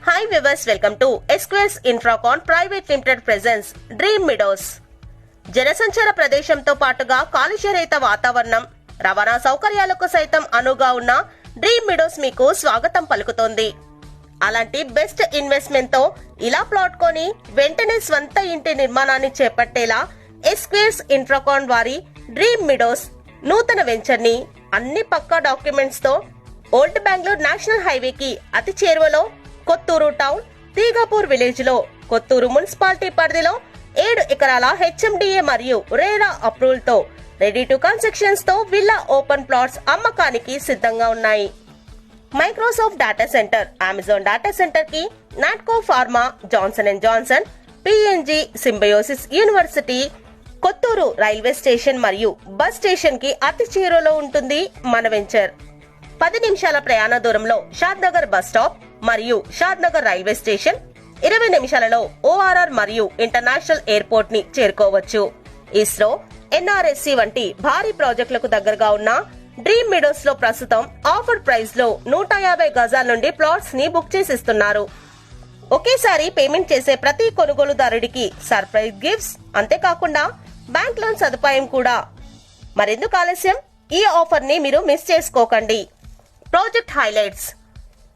Hi viewers, welcome to Esquires Infracon Private Limited presents Dream Meadows. జనసంచార ప్రదేశంతో పాటుగా కాలుష్యరహిత వాతావరణం, రవాణా సౌకర్యాలకు సైతం అనువుగా ఉన్న డ్రీమ్ మీడోస్ మీకు స్వాగతం పలుకుతోంది. అలాంటి బెస్ట్ ఇన్వెస్ట్మెంట్ తో ఇలా ప్లాట్ కొని వెంటనే స్వంత ఇంటి నిర్మాణాన్ని చేపట్టేలా ఎస్క్వేర్స్ ఇన్ఫ్రాకాన్ వారి డ్రీమ్ మీడోస్ నూతన వెంచర్ ని అన్ని పక్కా డాక్యుమెంట్స్ తో ఓల్డ్ బెంగళూరు నేషనల్ హైవేకి అతి చేరువలో కొత్తూరు టౌన్ తీగాపూర్ విలేజ్ లో కొత్తూరు మున్సిపాలిటీ పరిధిలో 7 ఎకరాల హెచ్ఎండిఏ మరియు రేరా అప్రూవల్ తో రెడీ టు కన్స్ట్రక్షన్స్ తో విల్లా ఓపెన్ ప్లాట్స్ అమ్మకానికి సిద్ధంగా ఉన్నాయి. Microsoft data center, Amazon data center కి Natco pharma, Johnson and Johnson, PNG, Symbiosis university, Kothur railway station మరియు బస్ స్టేషన్ కి అతి చేరువలో ఉంటుంది మన వెంచర్. 10 నిమిషాల ప్రయాణ దూరంలో షాద్ నగర్ బస్ స్టాప్ మరియు షాద్ నగర్ రైల్వే స్టేషన్, 20 నిమిషాలలో ఓఆర్ఆర్ మరియు ఇంటర్నేషనల్ ఎయిర్పోర్ట్ ని చేరుకోవచ్చు. ఇస్రో, ఎన్ఆర్ఎస్సి వంటి భారీ ప్రాజెక్టులకు దగ్గరగా ఉన్న డ్రీమ్ మీడోస్ లో ప్రస్తుతం ఆఫర్ ప్రైస్ లో 150 గజాల నుండి ప్లాట్స్ ని బుక్ చేసిస్తున్నారు. ఒకేసారి పేమెంట్ చేసే ప్రతి కొనుగోలుదారుడికి సర్ప్రైజ్ గిఫ్ట్స్, అంతేకాకుండా బ్యాంక్ లోన్ సదుపాయం కూడా. మరెందుకు ఆలస్యం, ఈ ఆఫర్ ని మీరు మిస్ చేసుకోకండి. Project highlights: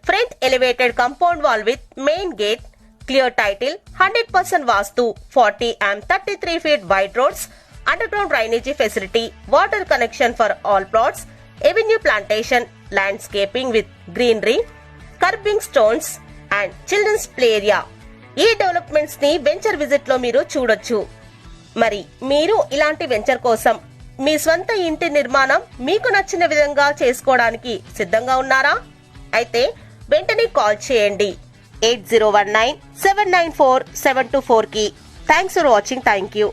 front elevated compound wall with main gate, clear title, 100% vastu, 40 and 33 feet wide roads, underground drainage facility, water connection for all plots, avenue plantation, landscaping with greenery, curbing stones and children's play area. ఈ developments ని venture visit లో మీరు చూడొచ్చు. మరి మీరు ఇలాంటి venture కోసం మీ స్వంత ఇంటి నిర్మాణం మీకు నచ్చిన విధంగా చేసుకోవడానికి సిద్ధంగా ఉన్నారా? అయితే వెంటనే కాల్ చేయండి 8019-794-724 కి. Thanks for watching. Thank you.